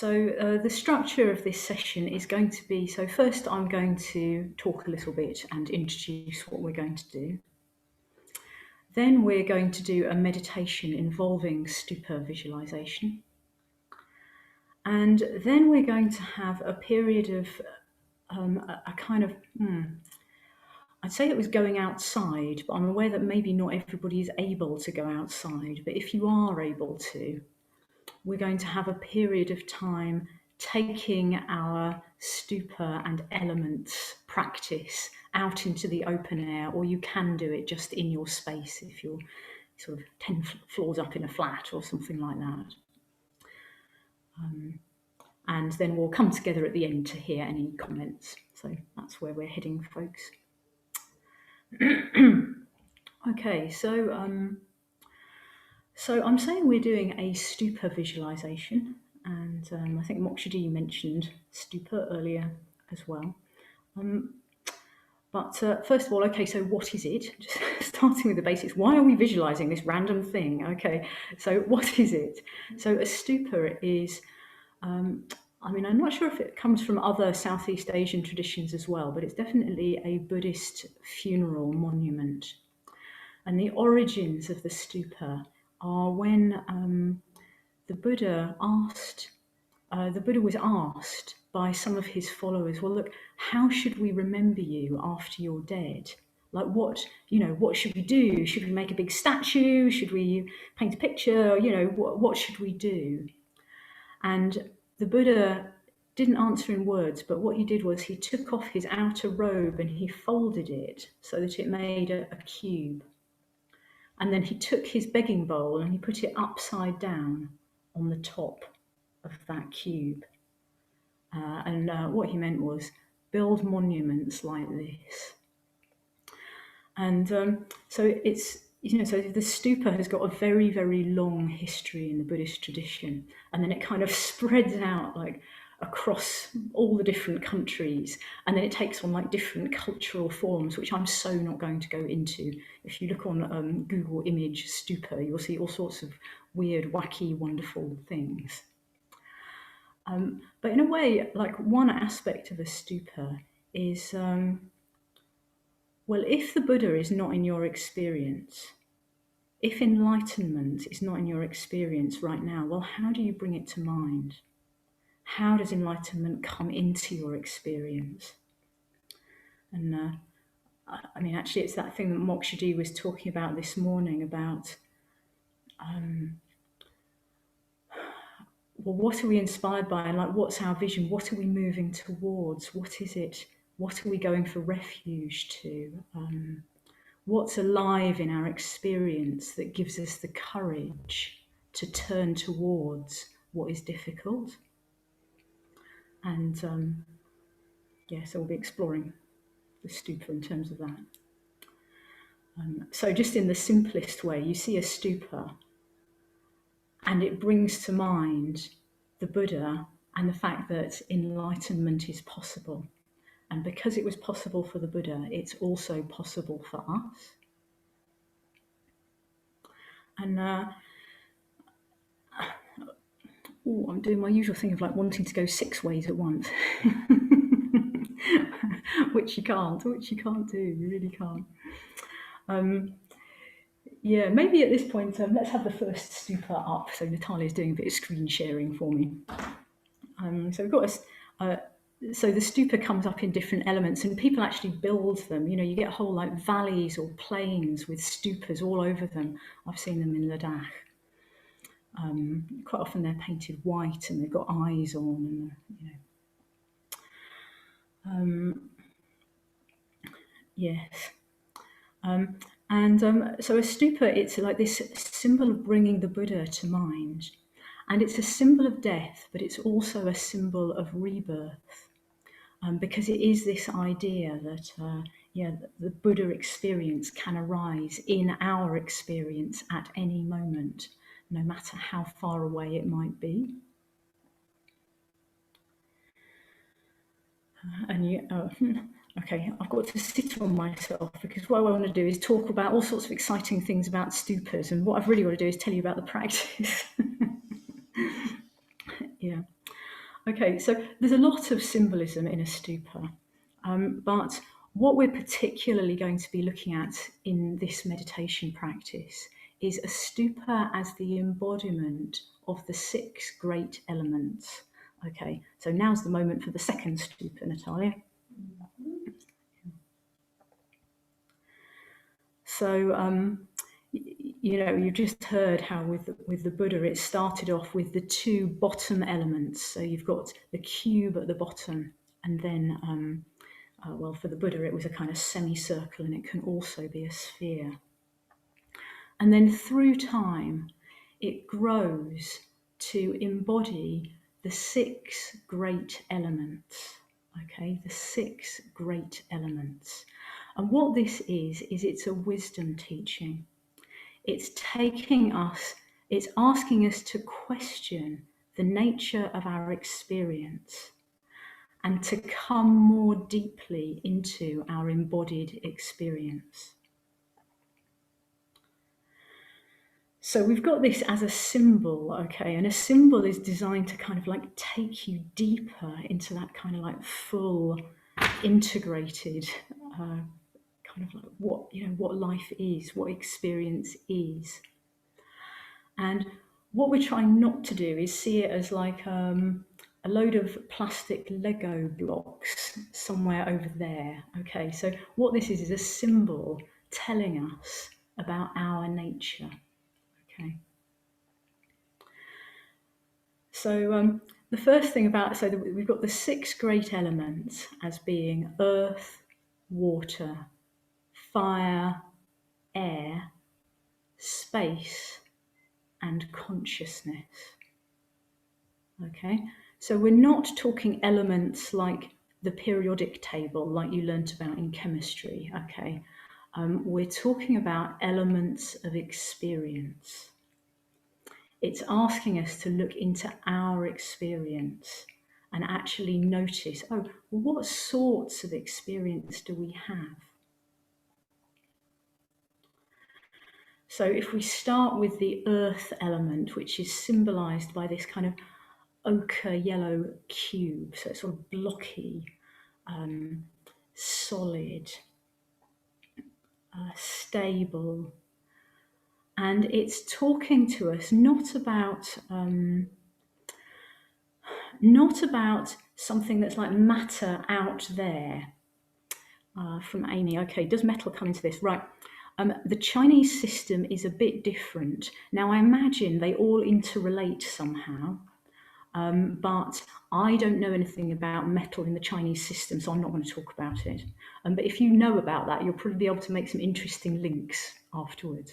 The structure of this session is going to be, so first I'm going to talk a little bit and introduce what we're going to do. Then we're going to do a meditation involving Stupa visualization. And then we're going to have a period of a kind of, I'd say it was going outside, but I'm aware that maybe not everybody is able to go outside. But if you are able to, we're going to have a period of time taking our Stupa and elements practice out into the open air, or you can do it just in your space if you're sort of 10 floors up in a flat or something like that. And then we'll come together at the end to hear any comments. So that's where we're heading, folks. Okay, so I'm saying we're doing a Stupa visualization, and I think Maitrisiddhi mentioned Stupa earlier as well. But first of all, okay, so what is it? Just starting with the basics. Why are we visualizing this random thing? Okay, so what is it? So a Stupa is, I mean, I'm not sure if it comes from other Southeast Asian traditions as well, but it's definitely a Buddhist funeral monument. And the origins of the Stupa are when the Buddha was asked by some of his followers, well, look, how should we remember you after you're dead? Like what should we do? Should we make a big statue? Should we paint a picture? What should we do? And the Buddha didn't answer in words, but what he did was he took off his outer robe and he folded it so that it made a cube. And then he took his begging bowl and he put it upside down on the top of that cube. And what he meant was build monuments like this. And so it's, so the Stupa has got a very, very long history in the Buddhist tradition. And then it kind of spreads out like across all the different countries. And then it takes on like different cultural forms, which I'm so not going to go into. If you look on Google image Stupa, you'll see all sorts of weird, wacky, wonderful things. But in a way, like one aspect of a Stupa is, well, if the Buddha is not in your experience, if enlightenment is not in your experience right now, well, how do you bring it to mind? How does enlightenment come into your experience? And I mean, actually, it's that thing that Maitrisiddhi was talking about this morning about, well, what are we inspired by? And like, what's our vision? What are we moving towards? What is it? What are we going for refuge to? What's alive in our experience that gives us the courage to turn towards what is difficult? And so we'll be exploring the Stupa in terms of that. So just in the simplest way, you see a Stupa and it brings to mind the Buddha and the fact that enlightenment is possible. And because it was possible for the Buddha, it's also possible for us. And I'm doing my usual thing of like wanting to go 6 ways at once, which you can't do, you really can't. Maybe at this point, let's have the first Stupa up. So Natalia's doing a bit of screen sharing for me. So we've got so the Stupa comes up in different elements and people actually build them. You get whole like valleys or plains with Stupas all over them. I've seen them in Ladakh. Quite often they're painted white and they've got eyes on, and yes. So a Stupa, it's like this symbol of bringing the Buddha to mind. And it's a symbol of death, but it's also a symbol of rebirth. Because it is this idea that, the Buddha experience can arise in our experience at any moment, no matter how far away it might be. Okay, I've got to sit on myself because what I want to do is talk about all sorts of exciting things about Stupas, and what I've really got to do is tell you about the practice. Yeah. Okay, so there's a lot of symbolism in a stupa, but what we're particularly going to be looking at in this meditation practice is a stupa as the embodiment of the 6 great elements. Okay, so now's the moment for the second stupa, Natalia. So, you just heard how with the Buddha, it started off with the 2 bottom elements. So you've got the cube at the bottom, and then, well, for the Buddha, it was a kind of semicircle, and it can also be a sphere. And then through time, it grows to embody the 6 great elements. Okay, the 6 great elements. And what this is it's a wisdom teaching. It's taking us, it's asking us to question the nature of our experience and to come more deeply into our embodied experience. So we've got this as a symbol, okay, and a symbol is designed to kind of like take you deeper into that kind of like full, integrated kind of like what life is, what experience is. And what we're trying not to do is see it as like a load of plastic Lego blocks somewhere over there. Okay, so what this is a symbol telling us about our nature. Okay. So the first thing about, so we've got the 6 great elements as being earth, water, fire, air, space, and consciousness. Okay, so we're not talking elements like the periodic table, like you learnt about in chemistry. Okay, we're talking about elements of experience. It's asking us to look into our experience and actually notice, oh, well, what sorts of experience do we have? So if we start with the earth element, which is symbolized by this kind of ochre yellow cube, so it's sort of blocky, solid, stable, and it's talking to us not about something that's like matter out there. From Amy, okay, does metal come into this? Right. The Chinese system is a bit different. Now, I imagine they all interrelate somehow, but I don't know anything about metal in the Chinese system, so I'm not going to talk about it. But if you know about that, you'll probably be able to make some interesting links afterwards.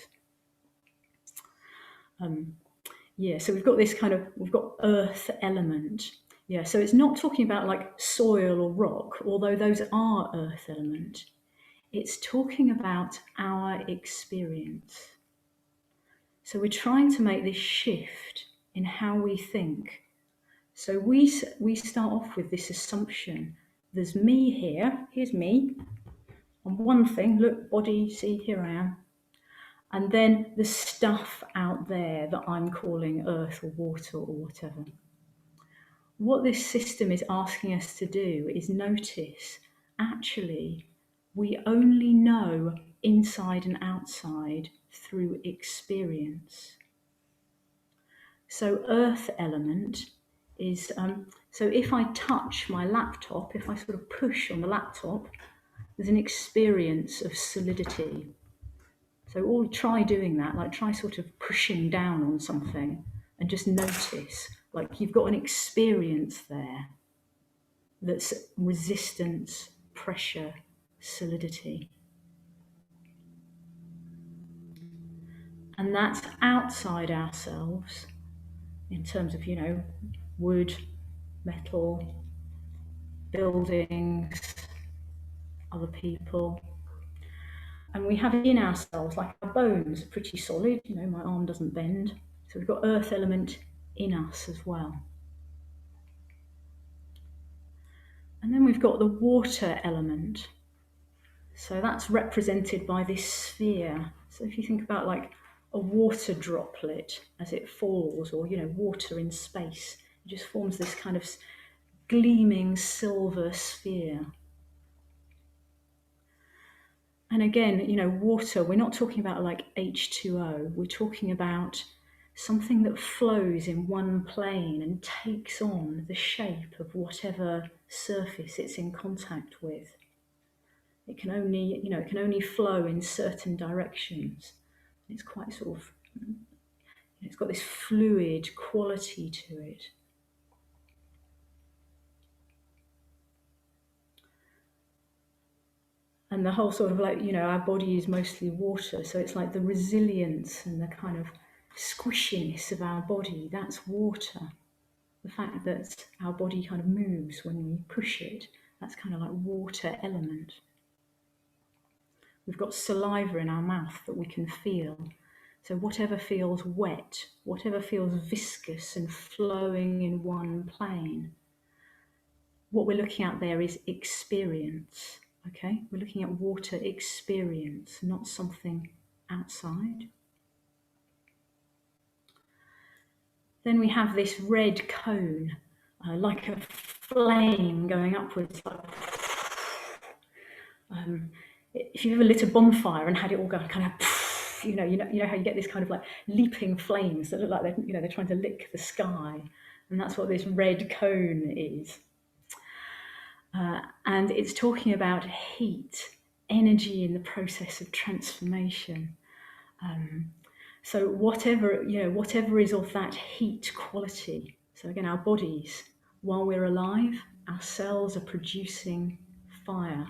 Yeah, so we've got this kind of, we've got earth element. Yeah, so it's not talking about like soil or rock, although those are earth element. It's talking about our experience. So we're trying to make this shift in how we think. So we start off with this assumption. There's me here, here's me, on one thing, look, body, see, here I am. And then the stuff out there that I'm calling earth or water or whatever. What this system is asking us to do is notice, actually, we only know inside and outside through experience. So earth element is, so if I touch my laptop, if I sort of push on the laptop, there's an experience of solidity. So try doing that, like try sort of pushing down on something and just notice, like you've got an experience there that's resistance, pressure, solidity. And that's outside ourselves in terms of, wood, metal, buildings, other people. And we have in ourselves, like our bones are pretty solid, my arm doesn't bend. So we've got earth element in us as well. And then we've got the water element. So that's represented by this sphere. So if you think about like a water droplet as it falls, or water in space, it just forms this kind of gleaming silver sphere. And again, water, we're not talking about like H2O, we're talking about something that flows in one plane and takes on the shape of whatever surface it's in contact with. It can only flow in certain directions. It's quite sort of, it's got this fluid quality to it. And the whole sort of like, our body is mostly water, so it's like the resilience and the kind of squishiness of our body, that's water. The fact that our body kind of moves when we push it, that's kind of like water element. We've got saliva in our mouth that we can feel. So whatever feels wet, whatever feels viscous and flowing in one plane, what we're looking at there is experience. Okay, we're looking at water experience, not something outside. Then we have this red cone, like a flame going upwards. If you've ever lit a bonfire and had it all go kind of, you know how you get this kind of like leaping flames that look like they're trying to lick the sky, and that's what this red cone is. And it's talking about heat, energy in the process of transformation. So whatever is of that heat quality. So again, our bodies, while we're alive, our cells are producing fire.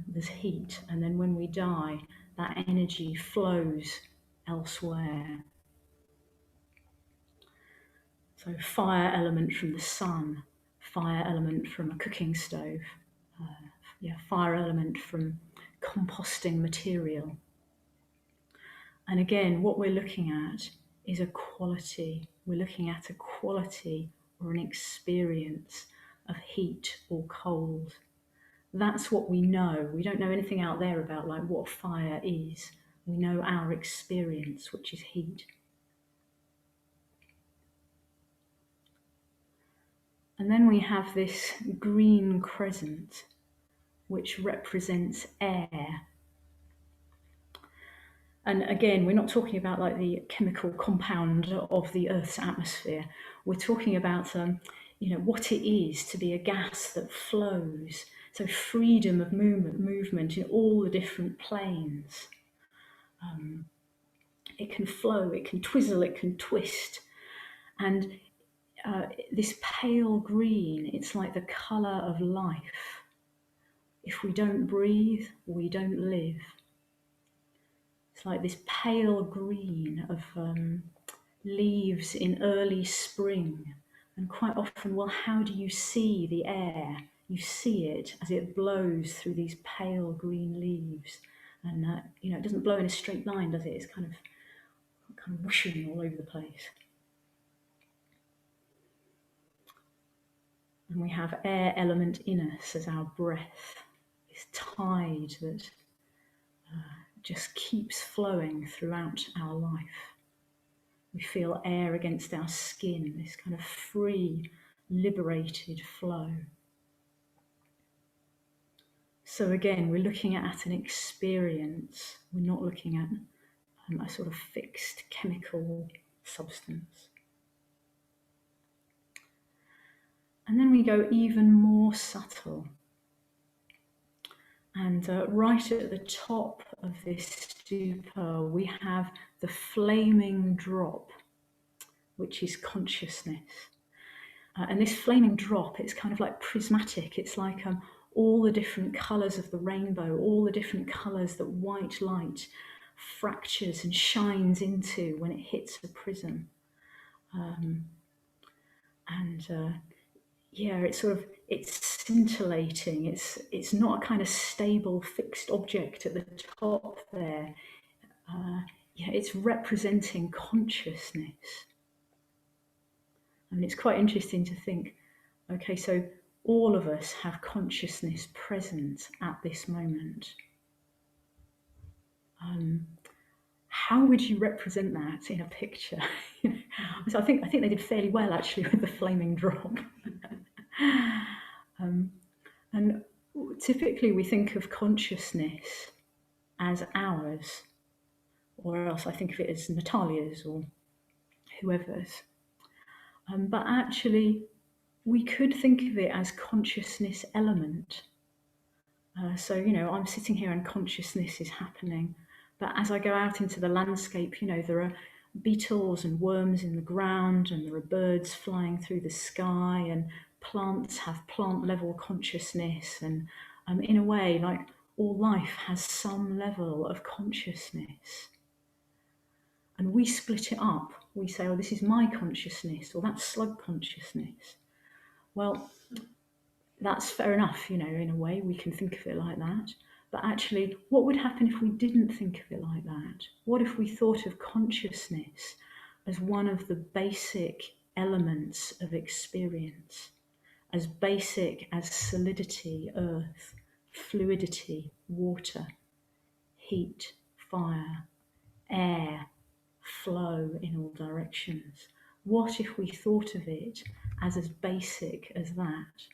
There's heat, and then when we die, that energy flows elsewhere. So fire element from the sun, fire element from a cooking stove, fire element from composting material. And again, what we're looking at is a quality. We're looking at a quality or an experience of heat or cold. That's what we know. We don't know anything out there about like what fire is. We know our experience, which is heat. And then we have this green crescent, which represents air. And again, we're not talking about like the chemical compound of the Earth's atmosphere. We're talking about what it is to be a gas that flows. So freedom of movement in all the different planes. It can flow, it can twizzle, it can twist. And this pale green, it's like the colour of life. If we don't breathe, we don't live. It's like this pale green of leaves in early spring. And quite often, well, how do you see the air? You see it as it blows through these pale green leaves. And, it doesn't blow in a straight line, does it? It's kind of whooshing all over the place. And we have air element in us as our breath, this tide that just keeps flowing throughout our life. We feel air against our skin, this kind of free, liberated flow. So again, we're looking at an experience. We're not looking at a sort of fixed chemical substance. And then we go even more subtle. And right at the top of this stupa, we have the flaming drop, which is consciousness. And this flaming drop, it's kind of like prismatic. It's like all the different colours of the rainbow, all the different colours that white light fractures and shines into when it hits a prism. It's scintillating. It's not a kind of stable, fixed object at the top there. It's representing consciousness. And it's quite interesting to think, okay, so all of us have consciousness present at this moment. How would you represent that in a picture? So I think they did fairly well actually with the flaming drop. And typically we think of consciousness as ours, or else I think of it as Natalia's or whoever's. But actually, we could think of it as consciousness element. So, I'm sitting here and consciousness is happening. But as I go out into the landscape, there are beetles and worms in the ground, and there are birds flying through the sky, and plants have plant level consciousness. And in a way, like all life has some level of consciousness. And we split it up. We say, oh, this is my consciousness, or that's slug consciousness. Well, that's fair enough, in a way, we can think of it like that. But actually, what would happen if we didn't think of it like that? What if we thought of consciousness as one of the basic elements of experience, as basic as solidity, earth, fluidity, water, heat, fire, air, flow in all directions? What if we thought of it as basic as that?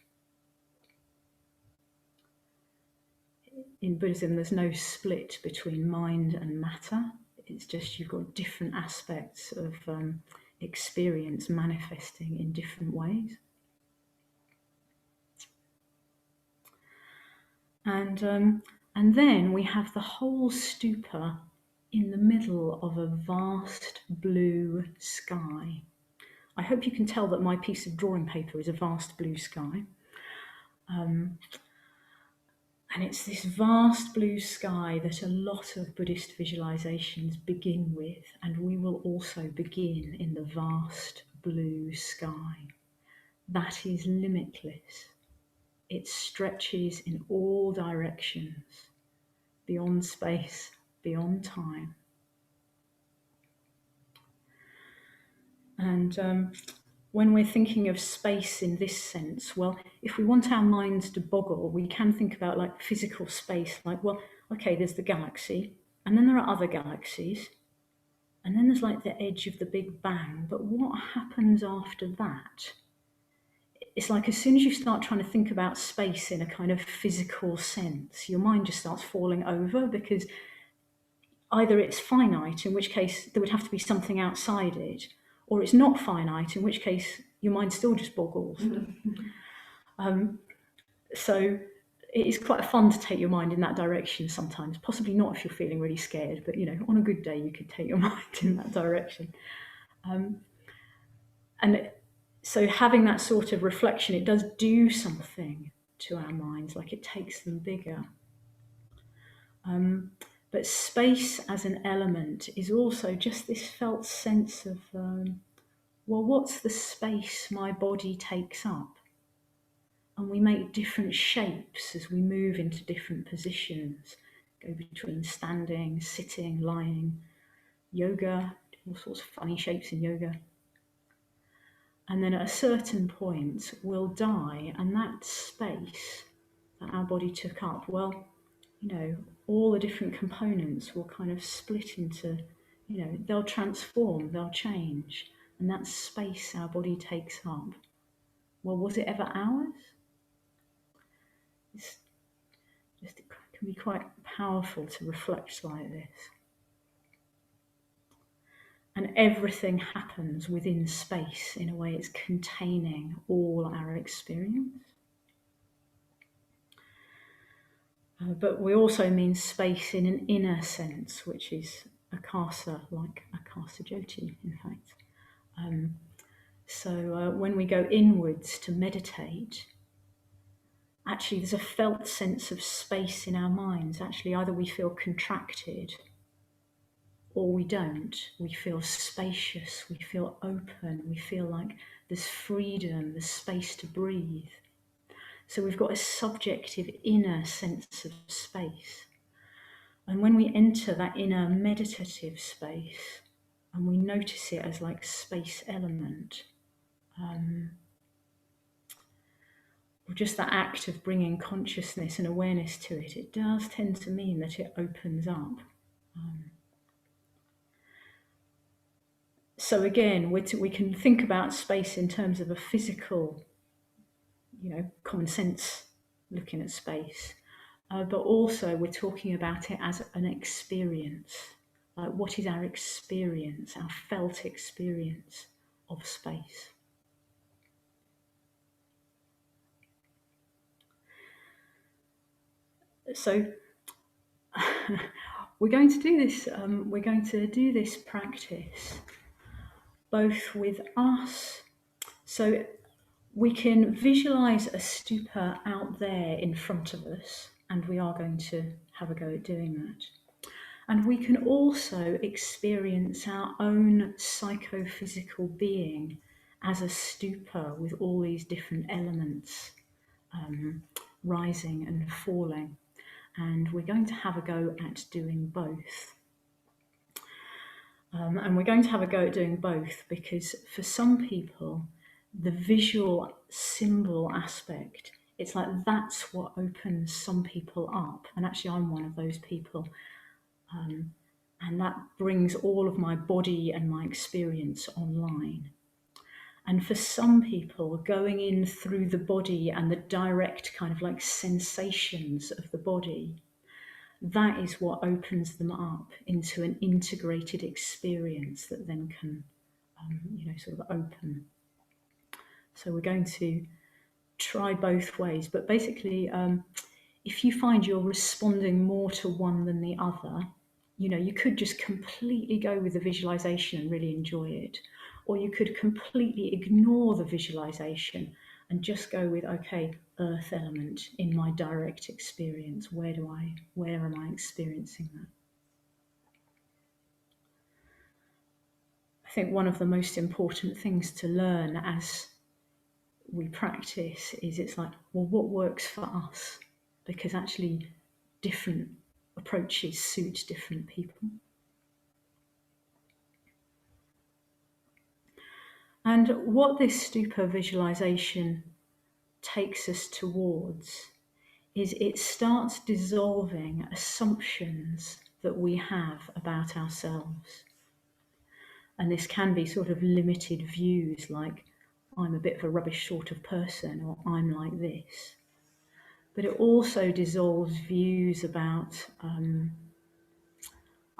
In Buddhism, there's no split between mind and matter. It's just you've got different aspects of experience manifesting in different ways. And then we have the whole stupa in the middle of a vast blue sky. I hope you can tell that my piece of drawing paper is a vast blue sky. And it's this vast blue sky that a lot of Buddhist visualizations begin with, and we will also begin in the vast blue sky. That is limitless. It stretches in all directions, beyond space, beyond time. And when we're thinking of space in this sense, well, if we want our minds to boggle, we can think about like physical space, like, well, okay, there's the galaxy, and then there are other galaxies, and then there's like the edge of the Big Bang. But what happens after that? It's like as soon as you start trying to think about space in a kind of physical sense, your mind just starts falling over, because either it's finite, in which case there would have to be something outside it, or it's not finite, in which case your mind still just boggles. So it is quite fun to take your mind in that direction sometimes, possibly not if you're feeling really scared, but on a good day you could take your mind in that direction. And so having that sort of reflection, it does do something to our minds, like it takes them bigger. But space as an element is also just this felt sense of, well, what's the space my body takes up? And we make different shapes as we move into different positions, go between standing, sitting, lying, yoga, all sorts of funny shapes in yoga. And then at a certain point, we'll die, and that space that our body took up, well, all the different components will kind of split into, they'll transform, they'll change. And that space our body takes up, well, was it ever ours? It can be quite powerful to reflect like this. And everything happens within space in a way it's containing all our experience. But we also mean space in an inner sense, which is akasa, like akasa jyoti, in fact. So when we go inwards to meditate, actually there's a felt sense of space in our minds. Actually, either we feel contracted or we don't. We feel spacious, we feel open, we feel like there's freedom, there's space to breathe. So we've got a subjective inner sense of space. And when we enter that inner meditative space and we notice it as like space element, or just that act of bringing consciousness and awareness to it, it does tend to mean that it opens up. So again, we can think about space in terms of a physical common sense looking at space. But also we're talking about it as an experience. Like, what is our experience, our felt experience of space? So we're going to do this. We're going to do this practice both with us. So we can visualize a stupa out there in front of us, and we are going to have a go at doing that. And we can also experience our own psychophysical being as a stupa with all these different elements rising and falling. And we're going to have a go at doing both. And we're going to have a go at doing both because for some people, the visual symbol aspect, it's like that's what opens some people up. And actually, I'm one of those people. And that brings all of my body and my experience online. And for some people, going in through the body and the direct kind of like sensations of the body, that is what opens them up into an integrated experience that then can, sort of open. So we're going to try both ways. But basically, if you find you're responding more to one than the other, you could just completely go with the visualization and really enjoy it. Or you could completely ignore the visualization and just go with, okay, earth element in my direct experience. Where am I experiencing that? I think one of the most important things to learn as we practice is it's like, well, what works for us? Because actually different approaches suit different people. And what this stupa visualization takes us towards is it starts dissolving assumptions that we have about ourselves. And this can be sort of limited views like, I'm a bit of a rubbish sort of person, or I'm like this. But it also dissolves views about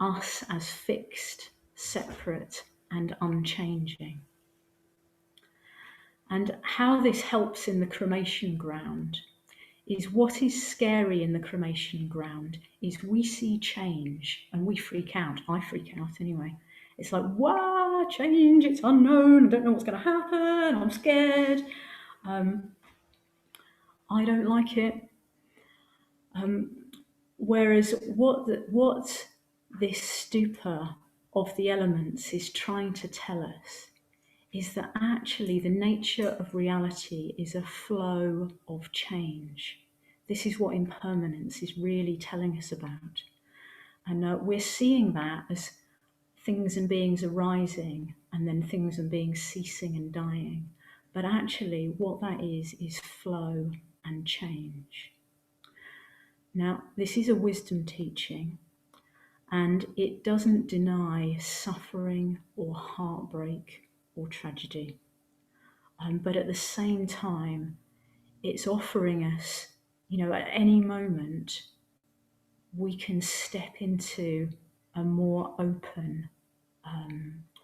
us as fixed, separate, and unchanging. And how this helps in the cremation ground is what is scary in the cremation ground is we see change and we freak out. I freak out anyway. It's like, wow, change, it's unknown, I don't know what's going to happen, I'm scared. I don't like it. Whereas what this stupa of the elements is trying to tell us is that actually the nature of reality is a flow of change. This is what impermanence is really telling us about. And we're seeing that as things and beings arising and then things and beings ceasing and dying. But actually what that is flow and change. Now, this is a wisdom teaching, and it doesn't deny suffering or heartbreak or tragedy. But at the same time, it's offering us, at any moment, we can step into a more open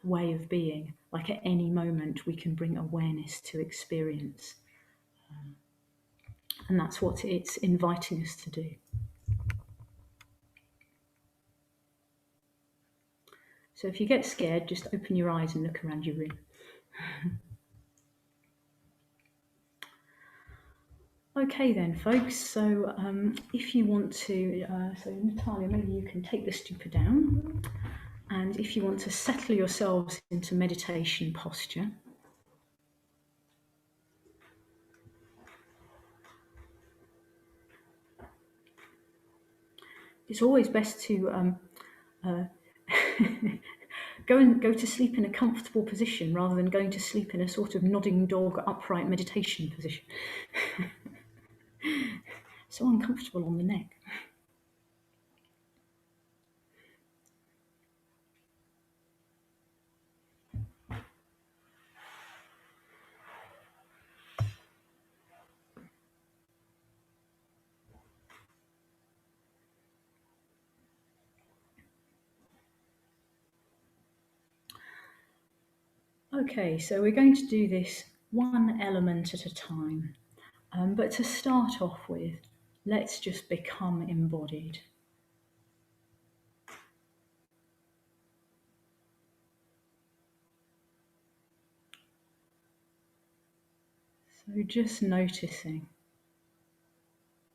way of being. Like at any moment, we can bring awareness to experience. And that's what it's inviting us to do. So if you get scared, just open your eyes and look around your room. Okay then, folks, so if you want to, so Natalia, maybe you can take the stupa down, and if you want to settle yourselves into meditation posture, it's always best to go to sleep in a comfortable position rather than going to sleep in a sort of nodding dog upright meditation position. So uncomfortable on the neck. Okay, so we're going to do this one element at a time. But to start off with, let's just become embodied. So just noticing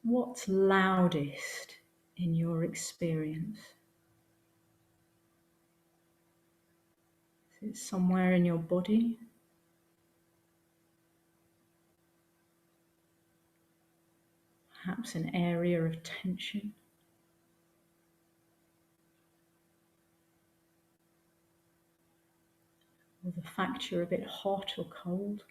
what's loudest in your experience. Is it somewhere in your body? Perhaps an area of tension? Or the fact you're a bit hot or cold?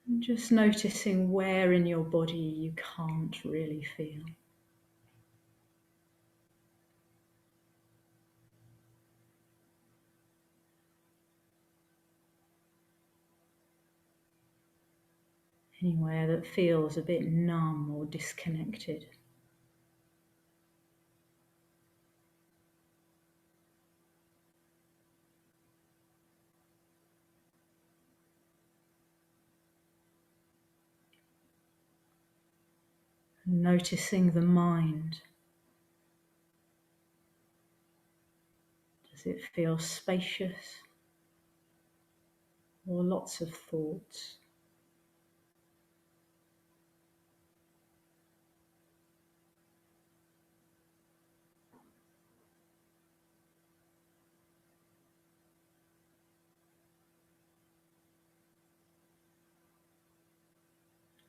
And just noticing where in your body you can't really feel. Anywhere that feels a bit numb or disconnected. Noticing the mind. Does it feel spacious or lots of thoughts?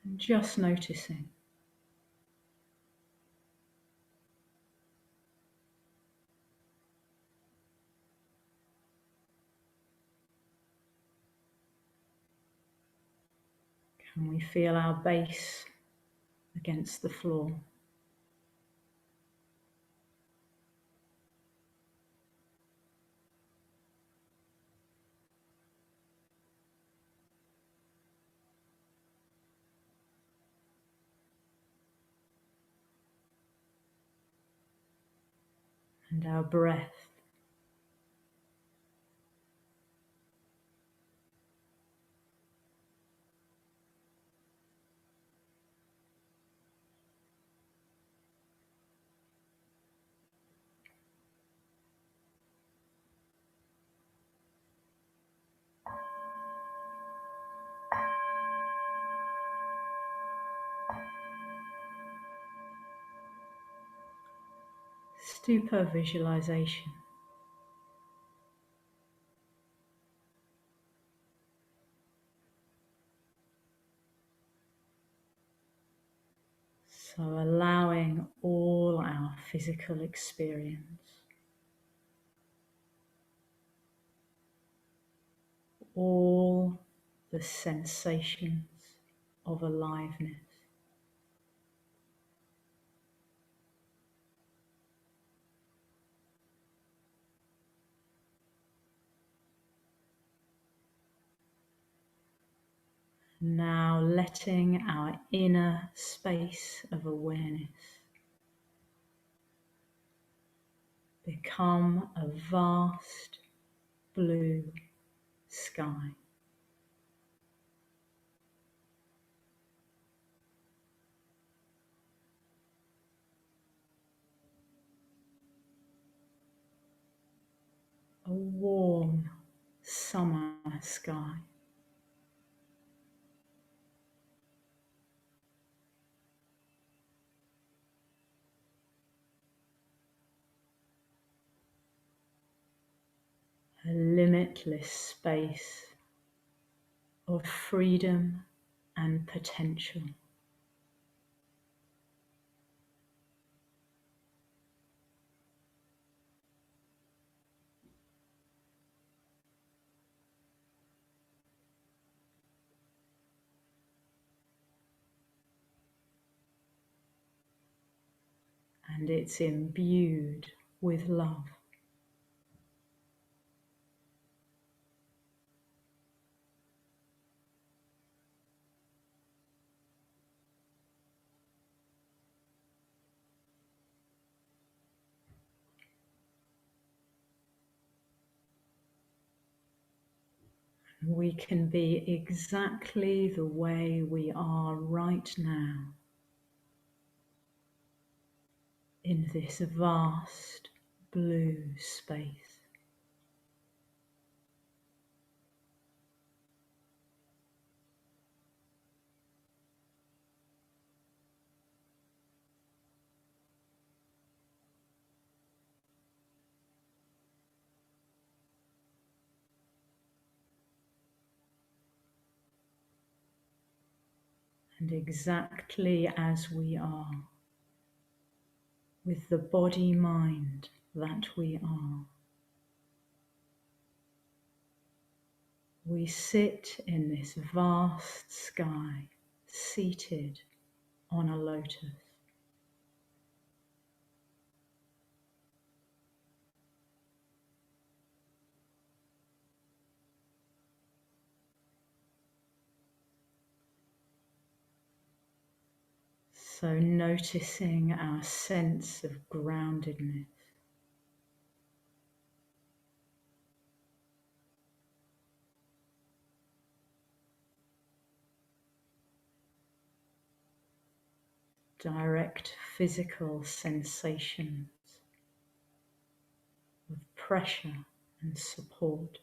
And just noticing. Can we feel our base against the floor? And our breath. Stupa visualization. So allowing all our physical experience, all the sensations of aliveness, now letting our inner space of awareness become a vast blue sky. A warm summer sky. A limitless space of freedom and potential. And it's imbued with love. We can be exactly the way we are right now in this vast blue space. And exactly as we are, with the body-mind that we are, we sit in this vast sky, seated on a lotus. So noticing our sense of groundedness, direct physical sensations of pressure and support.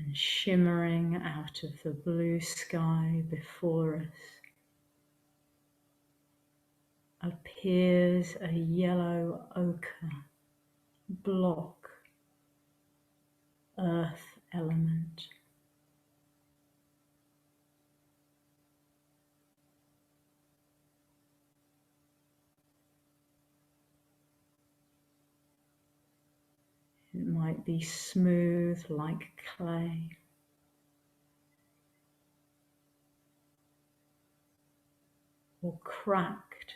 And shimmering out of the blue sky before us appears a yellow ochre block, earth element. It might be smooth like clay, or cracked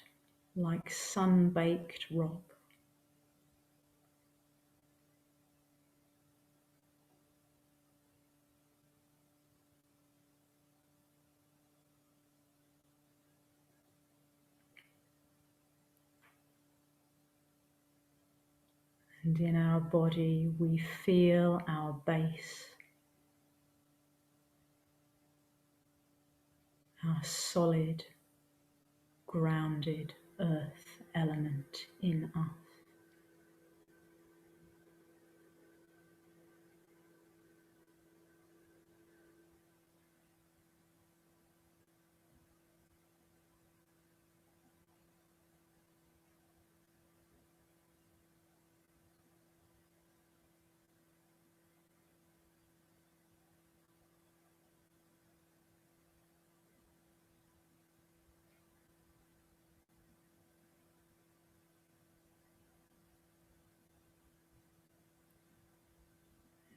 like sun-baked rock. And in our body we feel our base, our solid, grounded earth element in us.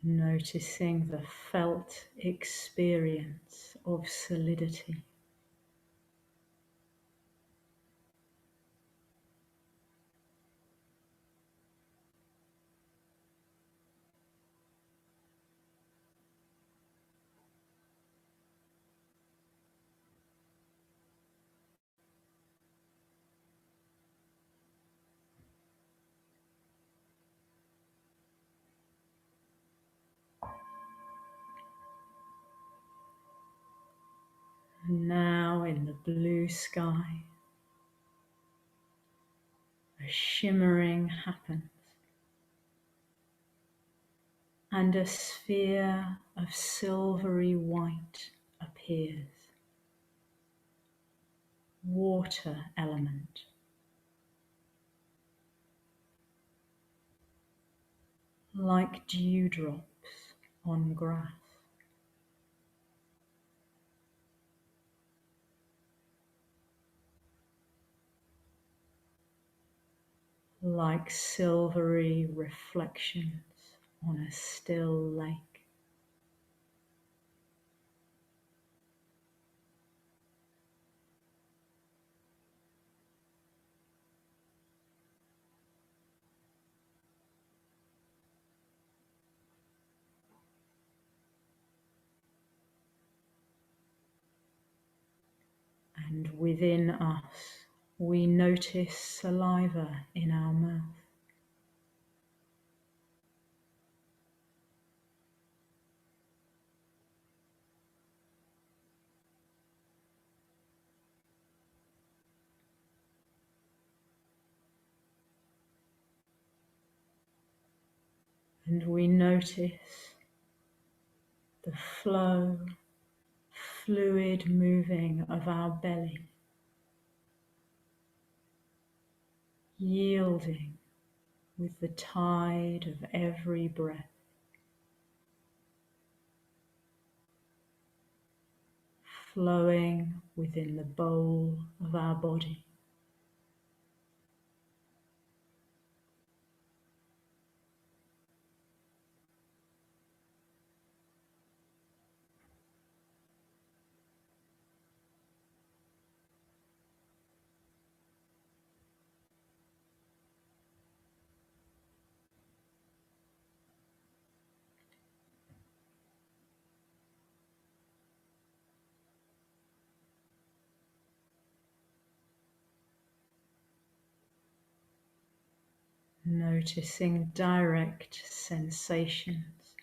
Noticing the felt experience of solidity. Now in the blue sky, a shimmering happens, and a sphere of silvery white appears. Water element. Like dewdrops on grass. Like silvery reflections on a still lake. And within us, we notice saliva in our mouth. And we notice the flow, fluid moving of our belly, yielding with the tide of every breath, flowing within the bowl of our body. Noticing direct sensations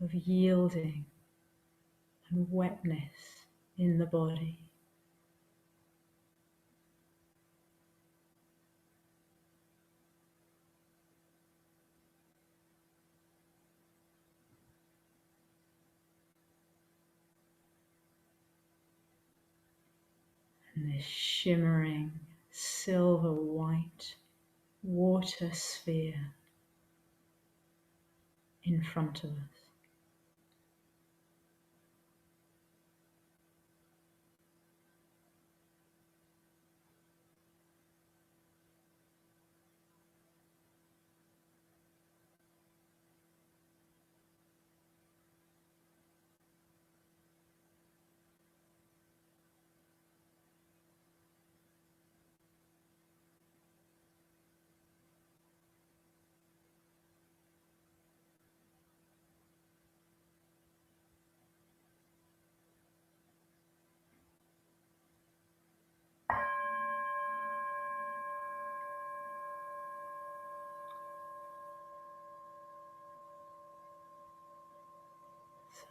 of yielding and wetness in the body. And this shimmering silver white water sphere in front of us.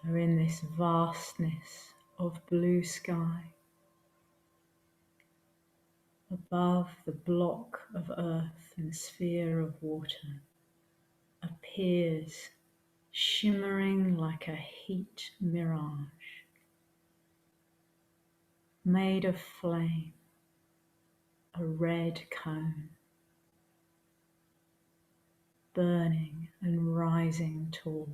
So in this vastness of blue sky, above the block of earth and sphere of water, appears shimmering like a heat mirage, made of flame, a red cone, burning and rising tall.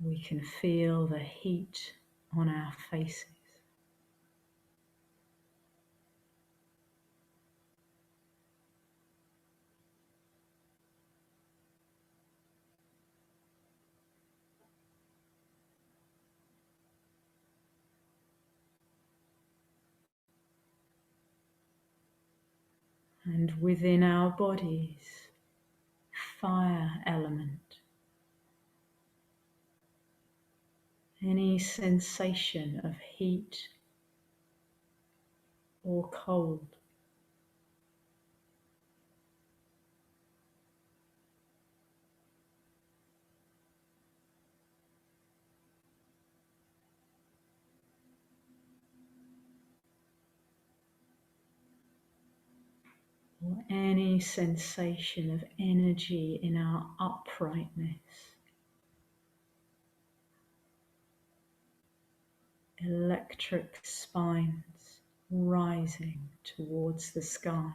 We can feel the heat on our faces. And within our bodies, fire element. Any sensation of heat or cold. Or any sensation of energy in our uprightness. Electric spines rising towards the sky.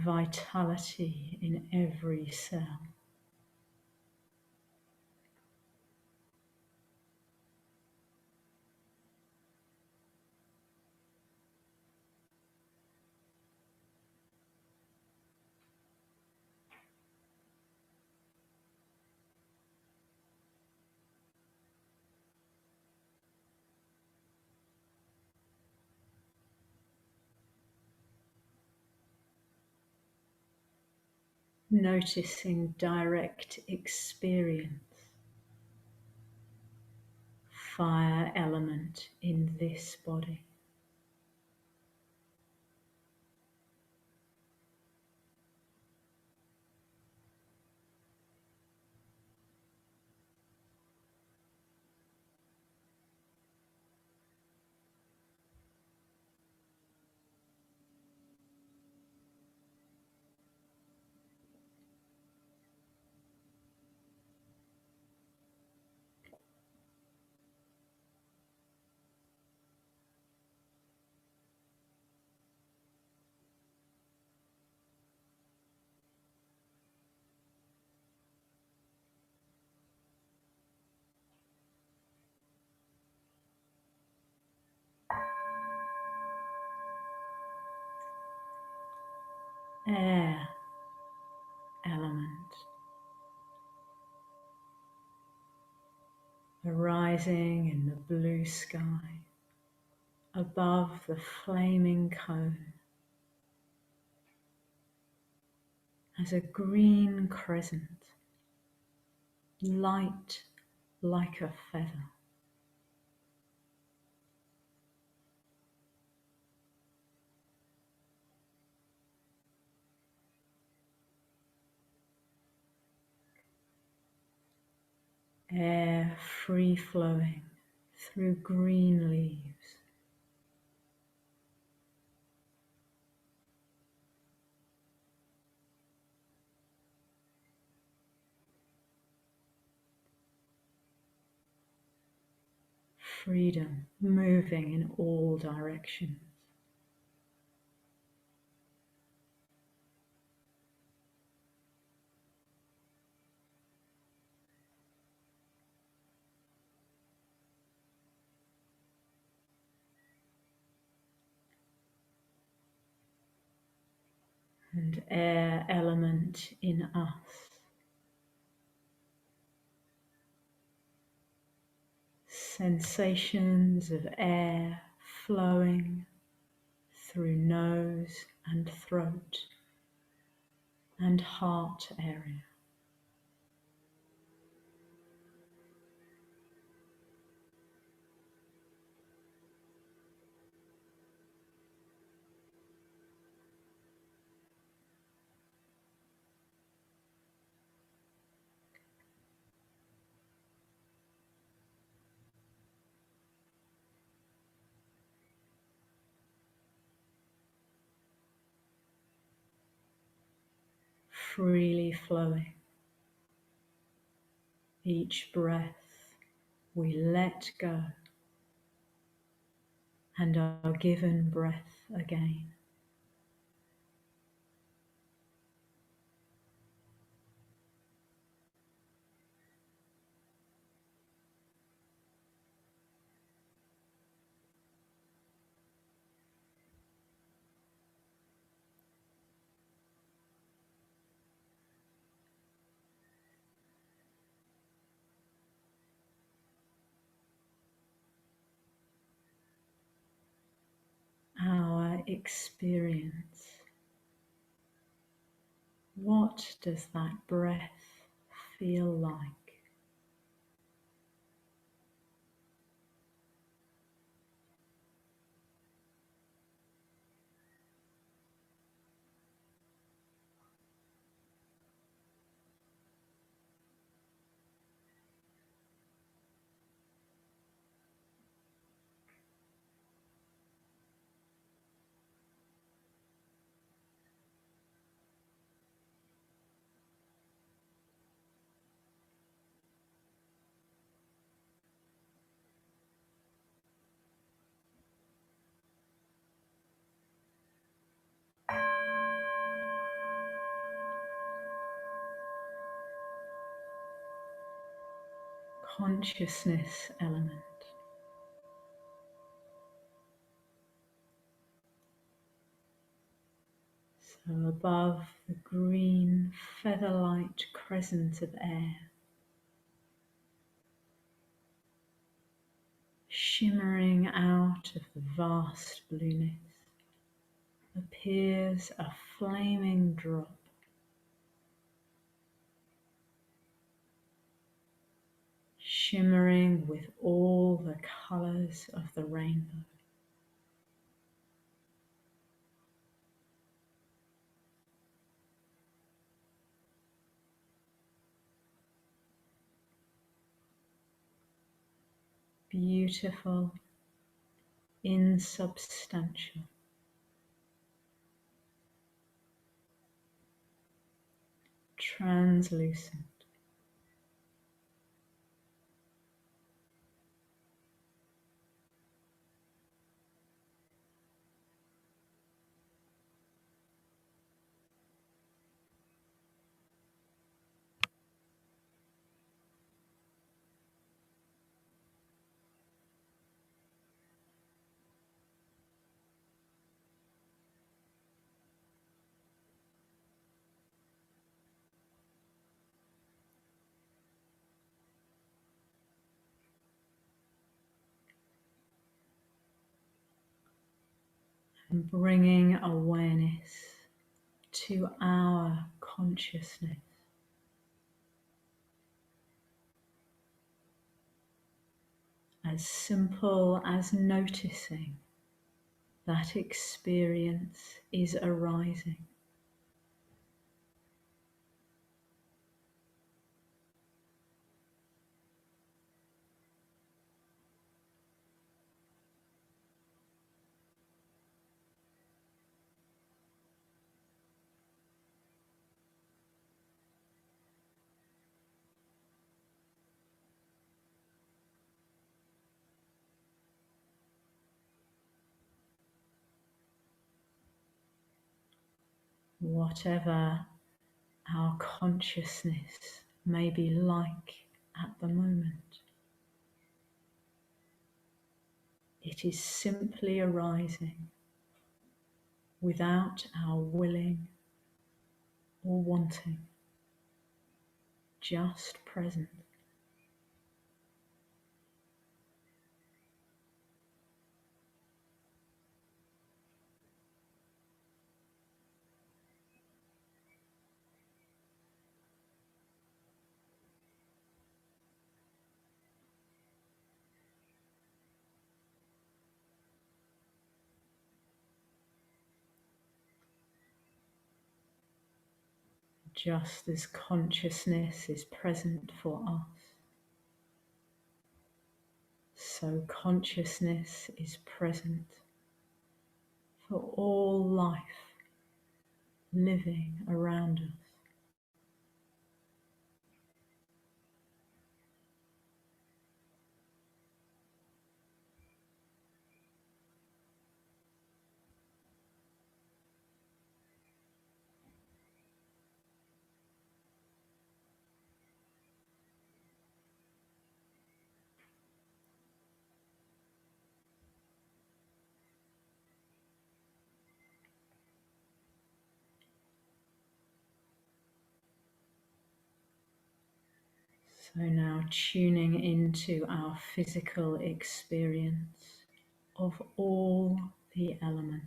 Vitality in every cell. noticing direct experience, fire element in this body. Air element arising in the blue sky above the flaming cone as a green crescent, light like a feather. Air free flowing through green leaves. Freedom moving in all directions. And air element in us. Sensations of air flowing through nose and throat and heart area. Freely flowing. Each breath we let go and are given breath again. Our experience. What does that breath feel like? Consciousness element. So above the green feather-light crescent of air, shimmering out of the vast blueness, appears a flaming drop shimmering with all the colours of the rainbow. Beautiful, insubstantial, translucent. And bringing awareness to our consciousness. As simple as noticing that experience is arising. Whatever our consciousness may be like at the moment, it is simply arising without our willing or wanting, just present. Just as consciousness is present for us, so consciousness is present for all life living around us. So now tuning into our physical experience of all the elements.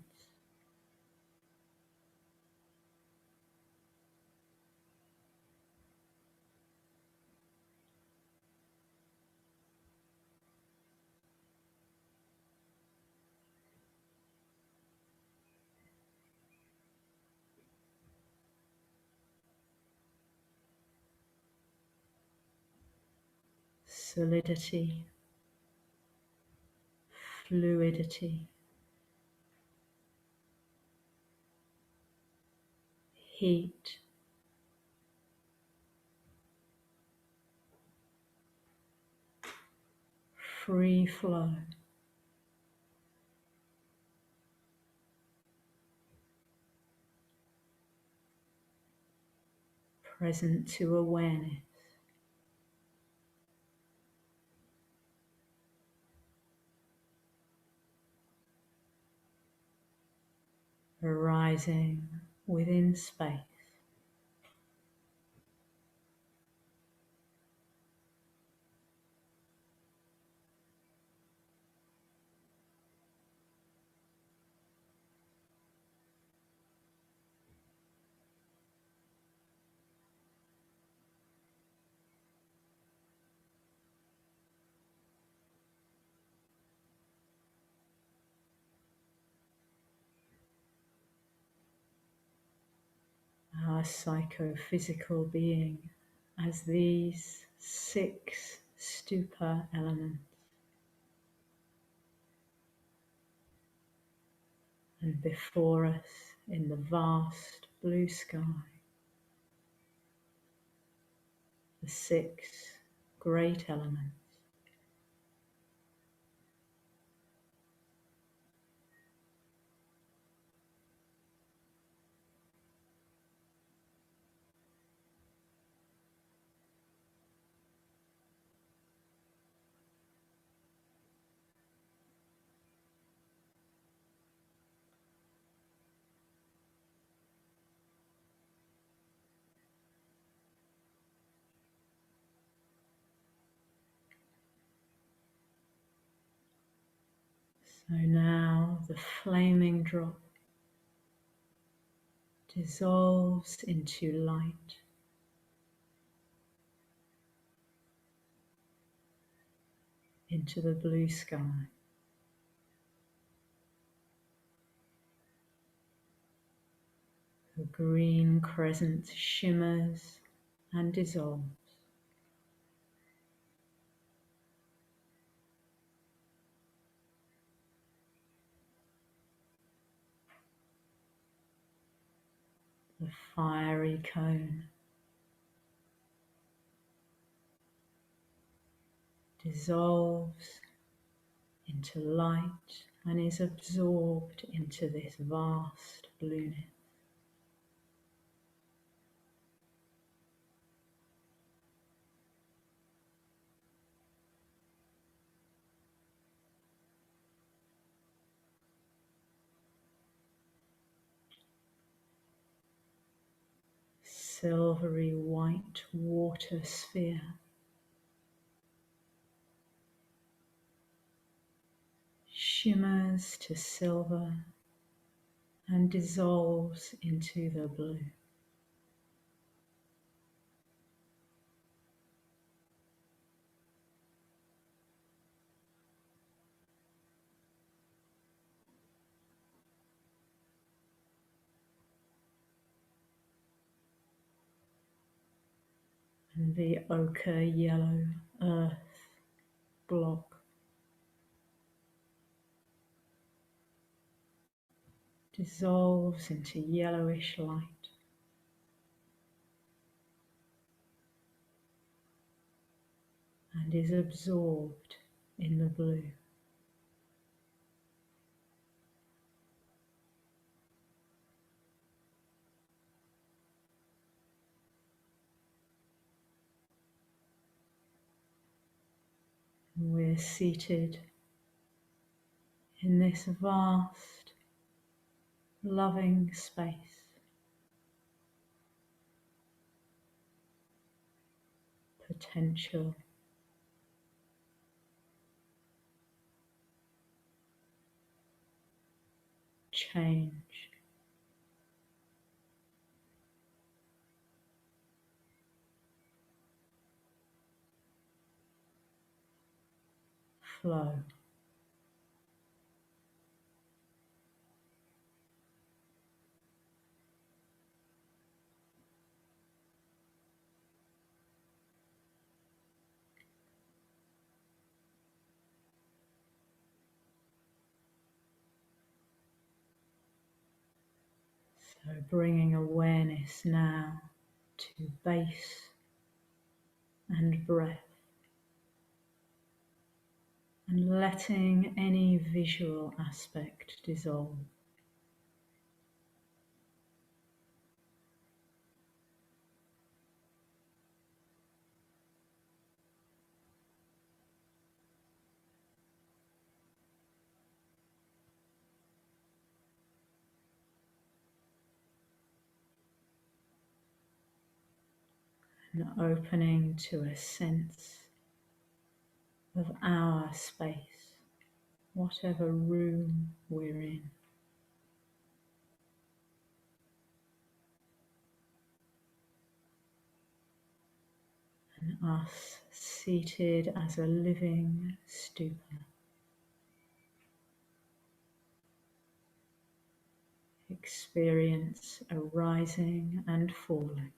Solidity, fluidity, heat, free flow, present to awareness, arising within space. our psychophysical being as these 6 stupa elements. And before us in the vast blue sky, the 6 great elements. So now the flaming drop dissolves into light, into the blue sky. The green crescent shimmers and dissolves. The fiery cone dissolves into light and is absorbed into this vast blueness. Silvery white water sphere shimmers to silver and dissolves into the blue. And the ochre yellow earth block dissolves into yellowish light and is absorbed in the blue. We're seated in this vast, loving space. Potential, change, flow. So bringing awareness now to base and breath, and letting any visual aspect dissolve. And opening to a sense of our space, whatever room we're in. And us seated as a living stupa, experience arising and falling.